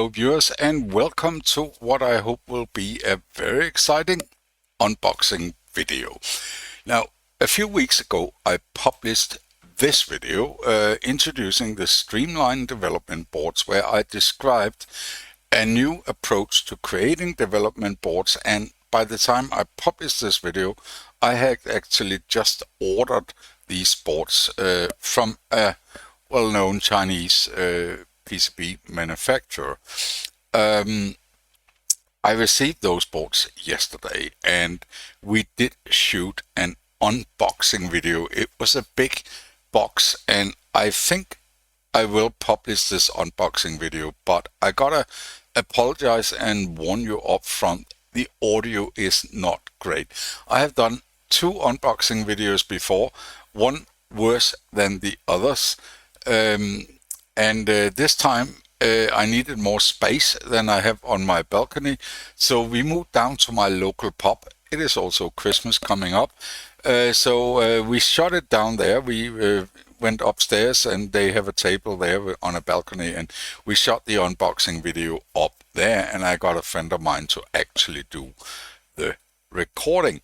Hello viewers, and welcome to what I hope will be a very exciting unboxing video. Now, a few weeks ago I published this video introducing the Streamline development boards, where I described a new approach to creating development boards, and by the time I published this video I had actually just ordered these boards from a well-known Chinese PCB manufacturer. I received those boards yesterday and we did shoot an unboxing video. It was a big box and I think I will publish this unboxing video, but I gotta apologize and warn you up front, the audio is not great. I have done two unboxing videos before, one worse than the others. And this time I needed more space than I have on my balcony, so we moved down to my local pub. It is also Christmas coming up, so we shot it down there. We went upstairs and they have a table there on a balcony, and we shot the unboxing video up there, and I got a friend of mine to actually do the recording.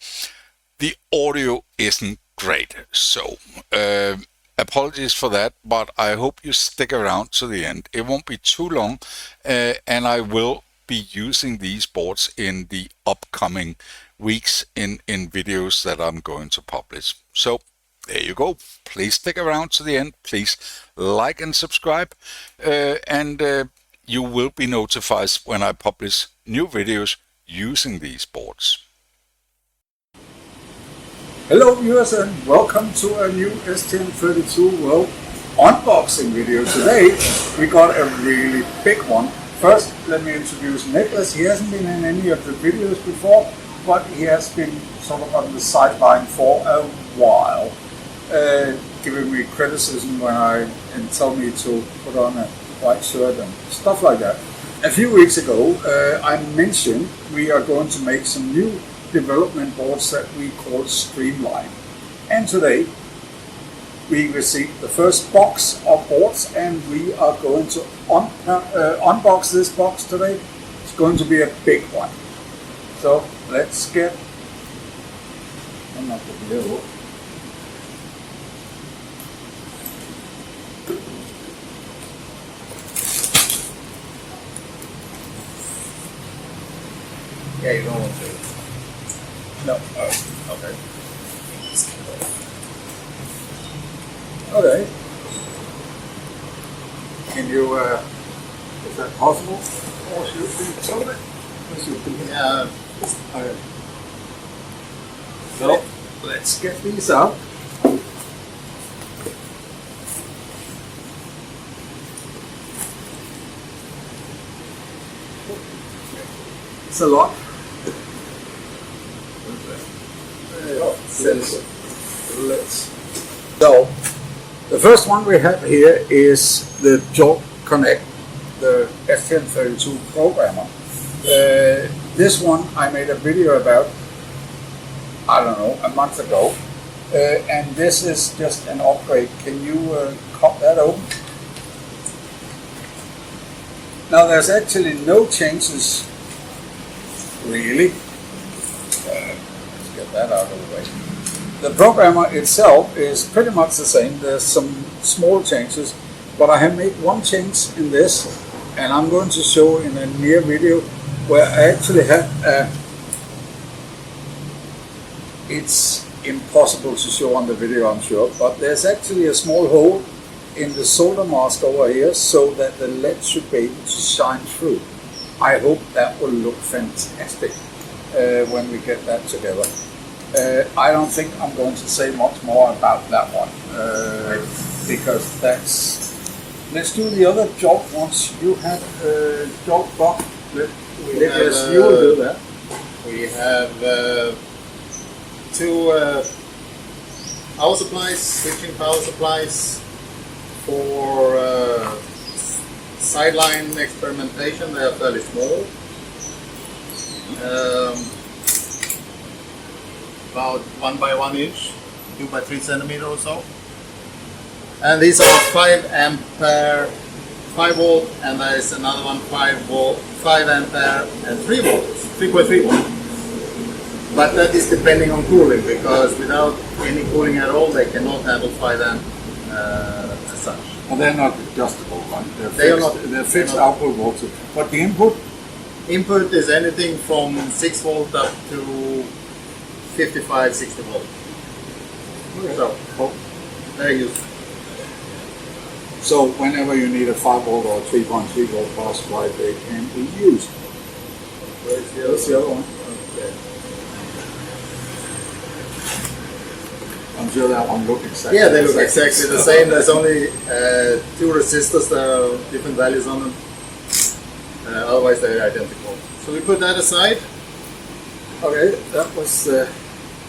The audio isn't great, so apologies for that, but I hope you stick around to the end. It won't be too long, and I will be using these boards in the upcoming weeks in videos that I'm going to publish. So there you go. Please stick around to the end. Please like and subscribe, and you will be notified when I publish new videos using these boards. Hello viewers, and welcome to a new STM32 World unboxing video. Today we got a really big one. First, let me introduce Nicholas. He hasn't been in any of the videos before, but he has been sort of on the sideline for a while, giving me criticism and tell me to put on a white shirt and stuff like that. A few weeks ago I mentioned we are going to make some new development boards that we call Streamline, and today we received the first box of boards and we are going to unbox this box today. It's going to be a big one, so let's get the video. Yeah, you don't want to. No. Oh, okay. Okay. Can you, is that possible? Or should we tilt it? Yeah. Okay. So, let's get these out. It's a lot. So, the first one we have here is the Jolt Connect, the STM32 programmer. This one I made a video about, I don't know, a month ago, and this is just an upgrade. Can you cut that open? Now there's actually no changes, really. Let's get that out of the way. The programmer itself is pretty much the same. There's some small changes, but I have made one change in this, and I'm going to show in a near video where I actually have it's impossible to show on the video, I'm sure, but there's actually a small hole in the solder mask over here so that the LED should be able to shine through. I hope that will look fantastic when we get that together. I don't think I'm going to say much more about that one, because that's... Let's do the other Jolt ones. You have Jolt Box. Yes, you will do that. We have two power supplies, switching power supplies for sideline experimentation. They are fairly small. About 1 by 1 inch, 2 by 3 centimeter or so. And these are 5 ampere 5 volt, and there is another one 5 volt, 5 ampere, and 3 volts, 3.3 volt. But that is depending on cooling, because without any cooling at all, they cannot handle 5 amp as such. And they're not adjustable, right? They are not. They're fixed output voltage. But the input? Input is anything from 6 volt up to 55, 60 volt. Okay. So, very useful. So whenever you need a 5 volt or 3.3 volt power supply, they can be used. Where's The other one. Okay. I'm sure that one looks exactly Yeah, they look exactly the same. There's only 2 resistors, there are different values on them. Otherwise they're identical. So we put that aside. Okay, that was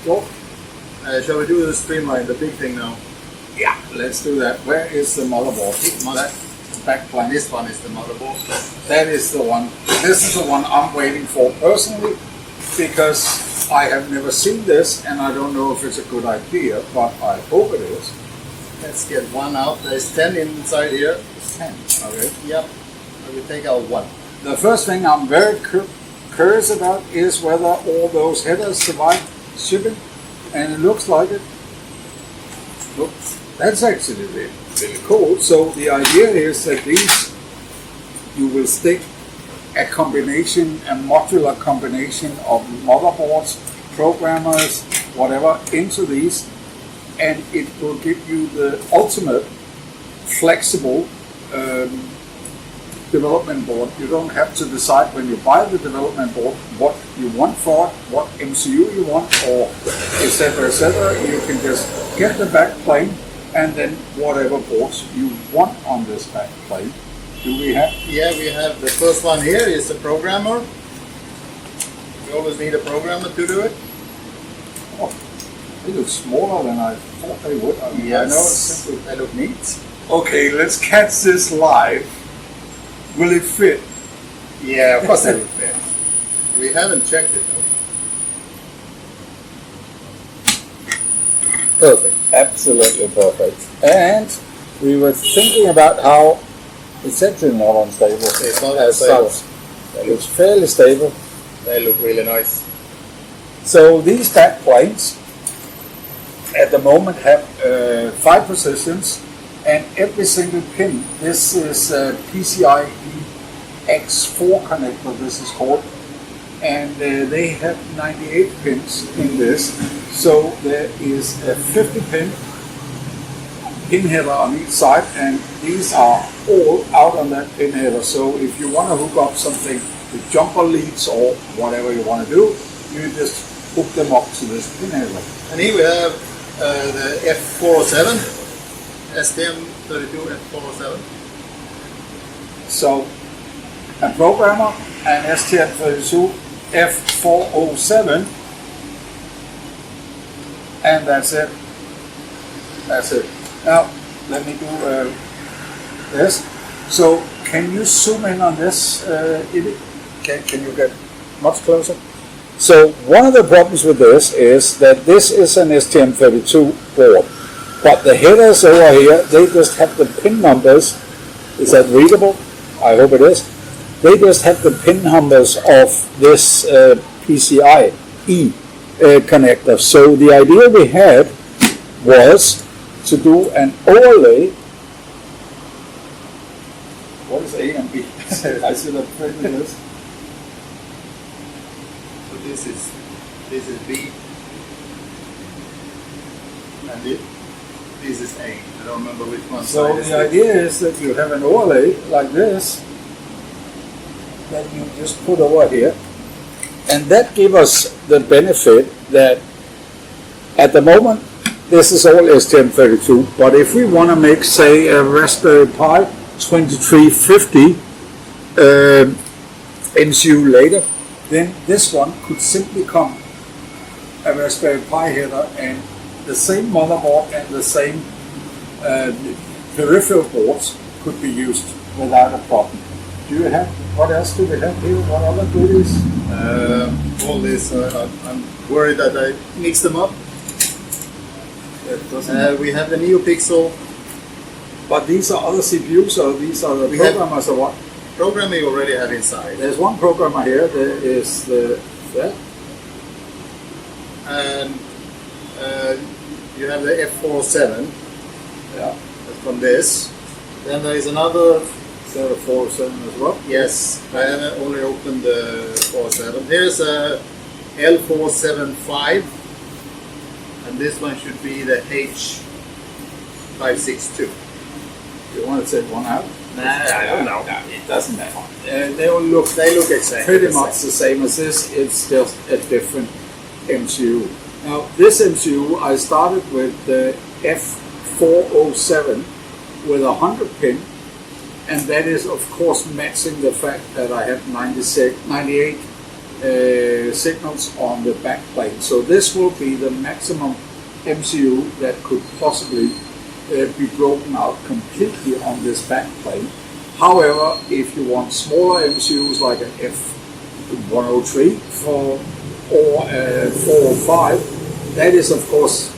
Jolt. Shall we do the Streamline, the big thing now? Yeah, let's do that. Where is the motherboard? That backplane. This one is the motherboard. That is the one. This is the one I'm waiting for personally, because I have never seen this and I don't know if it's a good idea, but I hope it is. Let's get one out. There's 10 inside here. 10. Okay. Yep. I will take out one. The first thing I'm very curious about is whether all those headers survive shipping, and it looks like it. Look, that's actually really cool. So the idea is that these, you will stick a combination, a modular combination of motherboards, programmers, whatever, into these, and it will give you the ultimate flexible development board. You don't have to decide when you buy the development board what you want for it, what MCU you want, or etc. etc. You can just get the backplane and then whatever boards you want on this backplane. Do we have? Yeah, we have the first one here is the programmer. We always need a programmer to do it. Oh, they look smaller than I thought they would. I mean, I know it's simply. They look neat. Okay, let's catch this live. Will it fit? Yeah, of course they will fit. We haven't checked it though. Perfect. Absolutely perfect. And we were thinking about how it's actually not unstable. It's not as unstable. such. It's fairly stable. They look really nice. So these backplanes at the moment have 5 positions, and every single pin, this is PCIe X4 connector, this is called, and they have 98 pins in this. So there is a 50 pin header on each side, and these are all out on that pin header. So if you want to hook up something with jumper leads or whatever you want to do, you just hook them up to this pin header. And here we have the F407, STM32 F407. So a programmer, an STM32 F407, and that's it. That's it. Now let me do this. So can you zoom in on this? Can you get much closer? So one of the problems with this is that this is an STM32 board, but the headers over here, they just have the pin numbers. Is that readable? I hope it is. They just have the pin numbers of this PCIe connector. So the idea we had was to do an overlay. What is A and B? I should have printed this. So this is B, and this is A. I don't remember which one. So the idea is that you have an overlay like this that you just put over here, and that gives us the benefit that at the moment this is all STM32, but if we want to make, say, a Raspberry Pi 2350 MCU later, then this one could simply come a Raspberry Pi header and the same motherboard and the same peripheral boards could be used without a problem. Do you have, what else do we have here? What other goodies? All this, I'm worried that I mixed them up. We have the Neopixel But these are other CPUs, or these are the We have- programmers, or what? Programming you already have inside. There's one programmer here. There is that. And you have the F407 Yeah. from this. Then there is another. Is there a 407 as well? Yes, I haven't only opened the 47. Here's a L475, and this one should be the H562. You want to take one out? Nah, I don't know. No, it doesn't matter. They all look They look exactly pretty the much same. the same as this. It's just a different MCU. Now, this MCU, I started with the F407 with a 100 pin, and that is of course matching the fact that I have 98 signals on the backplane. So this will be the maximum MCU that could possibly be broken out completely on this backplane. However, if you want smaller MCUs like an F103 or a 405, that is of course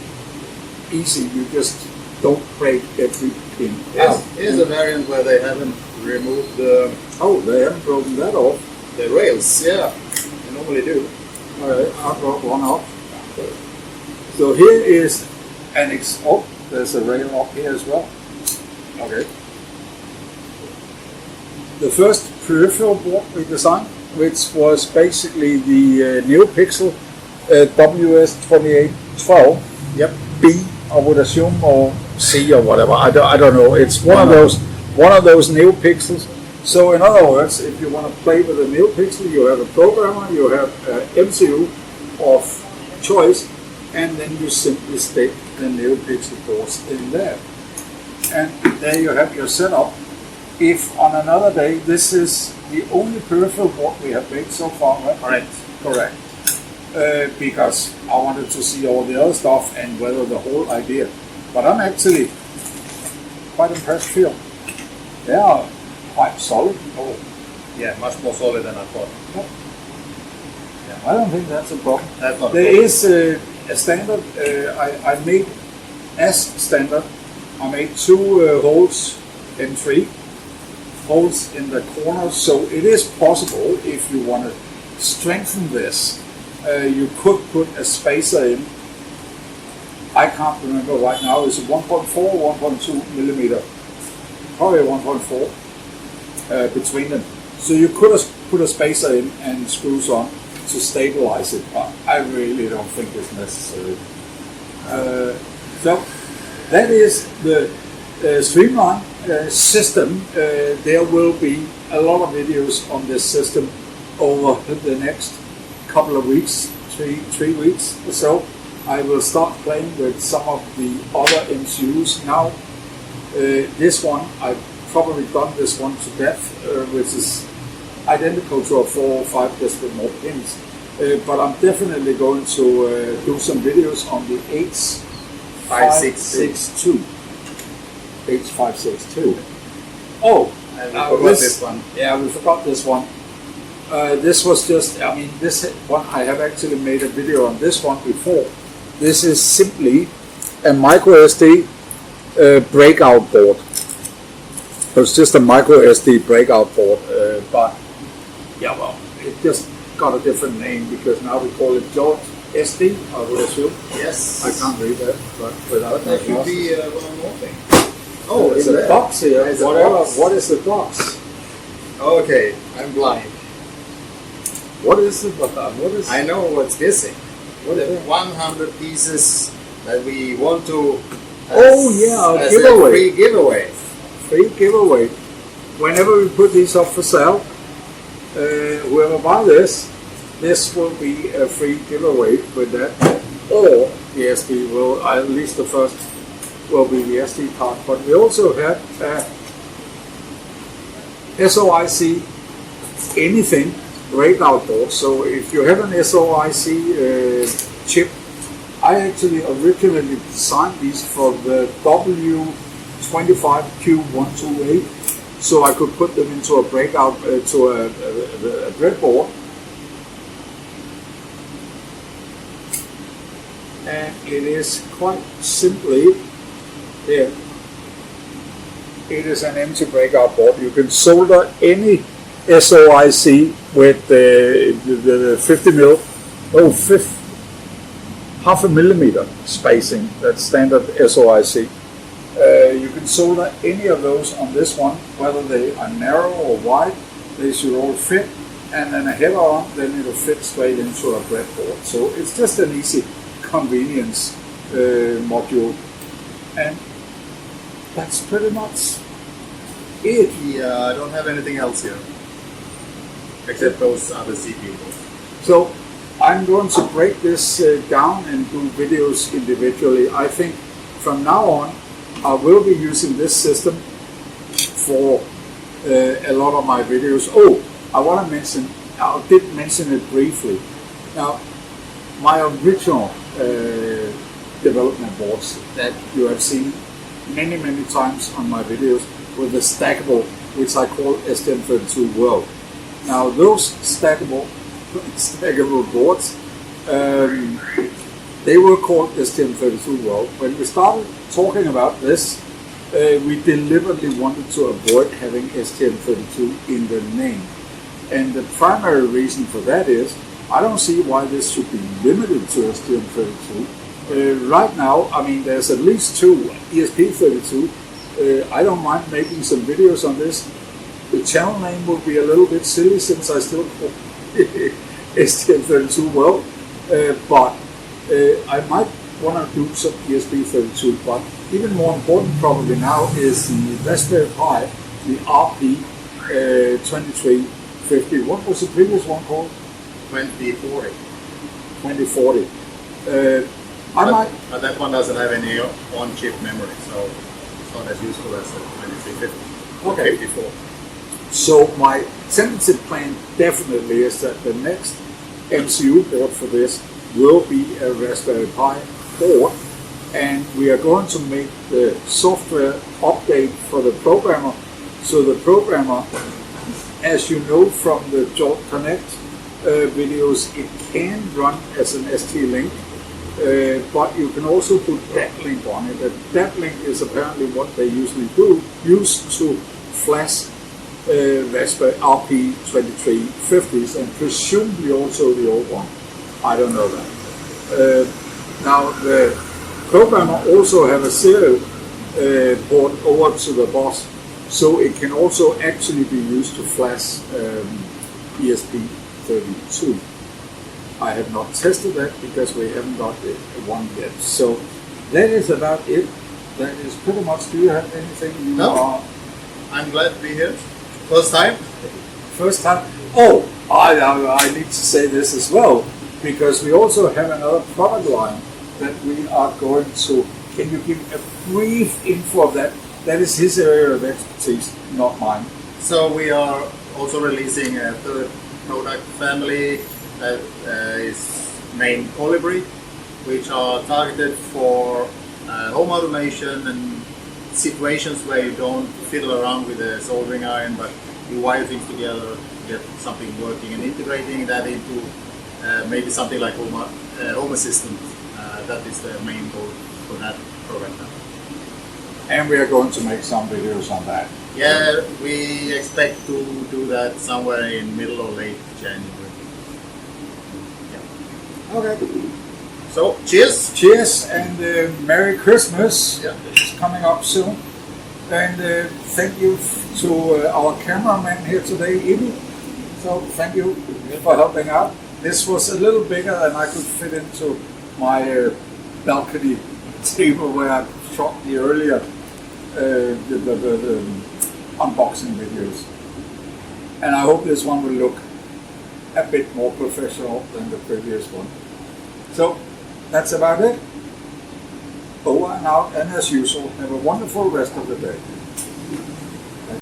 easy. You just don't break every pin out. Here's a variant where they haven't removed the Oh, they haven't broken that off. rails. Yeah, they normally do. Alright, I broke one off. So here is an oh, there's a rail up here as well. Okay. The first peripheral board we designed, which was basically the Neopixel WS2812. Yep. B, I would assume, or C or whatever. I don't know. It's one of those Neopixels. So in other words, if you want to play with a Neopixel, you have a programmer, you have an MCU of choice, and then you simply stick the Neopixel boards in there. And there you have your setup. If on another day, this is the only peripheral board we have made so far, right? Correct. Because I wanted to see all the other stuff and whether the whole idea. But I'm actually quite impressed here. They are quite solid. Oh, Yeah, much more solid than I thought. I don't think that's a problem. That's not a There problem. is a standard, I made as standard, I made two holes in 3 holes in the corners, so it is possible if you want to strengthen this, you could put a spacer in. I can't remember right now, is it 1.4 or 1.2 millimeter? Probably 1.4 between them. So you could put a spacer in and screws on to stabilize it, but I really don't think it's necessary. So that is the Streamline system. There will be a lot of videos on this system over the next couple of weeks, three weeks or so. I will start playing with some of the other MCUs now. This one, I've probably done this one to death, which is identical to a 405 just with more pins. But I'm definitely going to do some videos on the H562. H562. Oh, And we forgot this one. Yeah, we forgot this one. This was just, I mean, this one, I have actually made a video on this one before. This is simply a micro SD breakout board. It's just a micro SD breakout board, but yeah, well, it just got a different name because now we call it Jolt SD, I would assume. Yes. I can't read that, but without That that, should be one more thing. oh, it's there's a there. box here. There's a Whatever. box. What is the box? Okay, I'm blind. What is it? What is? I know what's missing. What is The it? 100 pieces that we want to. Oh, yeah, as giveaway. a free giveaway. Free giveaway. Whenever we put these up for sale, whoever buy this will be a free giveaway with that. Or the SD will, at least the first will be the SD card. But we also have SOIC anything breakout board. So if you have an SOIC chip, I actually originally designed these for the W25Q128, so I could put them into a breakout to a breadboard, and it is quite simply here. it is an empty breakout board. You can solder any SOIC with the 50 mil, half a millimeter spacing. That's standard SOIC. You can solder any of those on this one, whether they are narrow or wide. They should all fit, and then a header on, then it'll fit straight into a breadboard. So it's just an easy convenience module, and that's pretty much it. Yeah, I don't have anything else here except those other CPU boards. So I'm going to break this down and do videos individually. I think from now on I will be using this system for a lot of my videos. Oh, I want to mention, I did mention it briefly. Now, my original development boards that you have seen many times on my videos with the stackable, which I call STM32 World. Now, those stackable boards, they were called STM32 World. When we started talking about this, we deliberately wanted to avoid having STM32 in the name. And the primary reason for that is, I don't see why this should be limited to STM32. Right now, I mean, there's at least two ESP32. I don't mind making some videos on this. The channel name will be a little bit silly since I still call it STM32 World, but I might want to do some ESP32. But even more important probably now is the Raspberry Pi, the RP2350. What was the previous one called? 2040. 2040. But that one doesn't have any on-chip memory, so it's not as useful as the 2350. Okay. 54. So my tentative plan definitely is that the next MCU board for this will be a Raspberry Pi board, and we are going to make the software update for the programmer. So the programmer, as you know from the Jolt Connect videos, it can run as an ST-Link, but you can also put DAP-Link on it. And DAP-Link is apparently what they usually use to flash Raspberry RP2350s, and presumably also the old one. I don't know that. Now the programmer also have a serial port over to the bus, so it can also actually be used to flash ESP32. I have not tested that because we haven't got one yet. So that is about it. That is pretty much. Do you have anything you No. I'm glad to be here. First time? First time. Oh, I need to say this as well, because we also have another product line that we are going to. Can you give a brief info of that? That is his area of expertise, not mine. So we are also releasing a third product family that is named Colibri, which are targeted for home automation and situations where you don't fiddle around with a soldering iron, but you wire things together to get something working, and integrating that into maybe something like home assistant. That is the main goal for that program now. And we are going to make some videos on that. Yeah, we expect to do that somewhere in middle or late January. Yeah. Okay. So, cheers! Cheers and Merry Christmas. Yeah. It's coming up soon. And thank you to our cameraman here today, Ibi. So thank you for helping out. This was a little bigger than I could fit into my balcony table where I shot the earlier the unboxing videos. And I hope this one will look a bit more professional than the previous one. So that's about it. Over and out, and as usual, have a wonderful rest of the day.